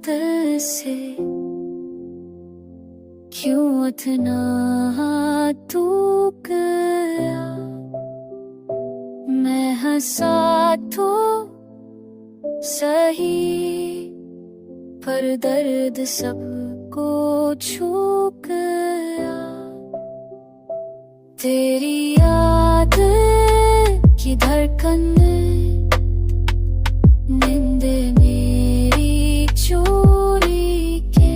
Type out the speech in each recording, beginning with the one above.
दिल से क्यों इतना तू गया। मैं हंसा तो सही पर दर्द सबको छू गया। तेरी याद की धड़कन नींद मेरी चोरी के,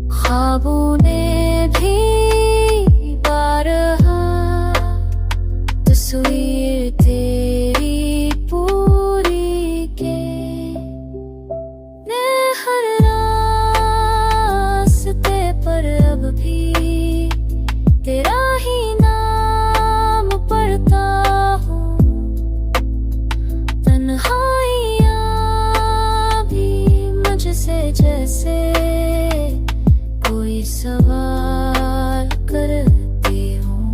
ख्वाबों ने भी बारहा तस्वीर तेरी पूरी के। मैं हर रास्ते पर अब भी तेरा ही नाम पढ़ता हूँ। तन्हाइयाँ भी मुझसे जैसे कोई सवाल करती हूँ।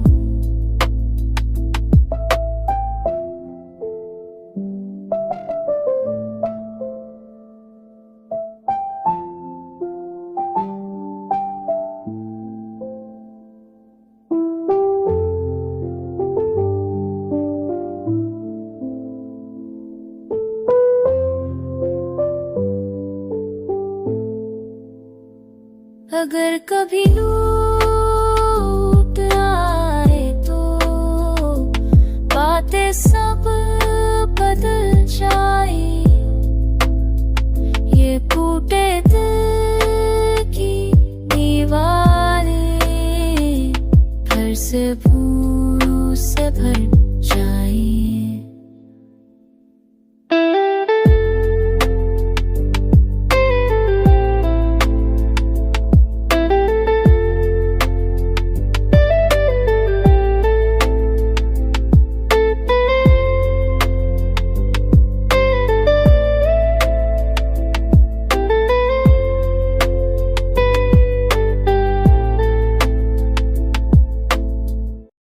अगर कभी लूट आए तो बातें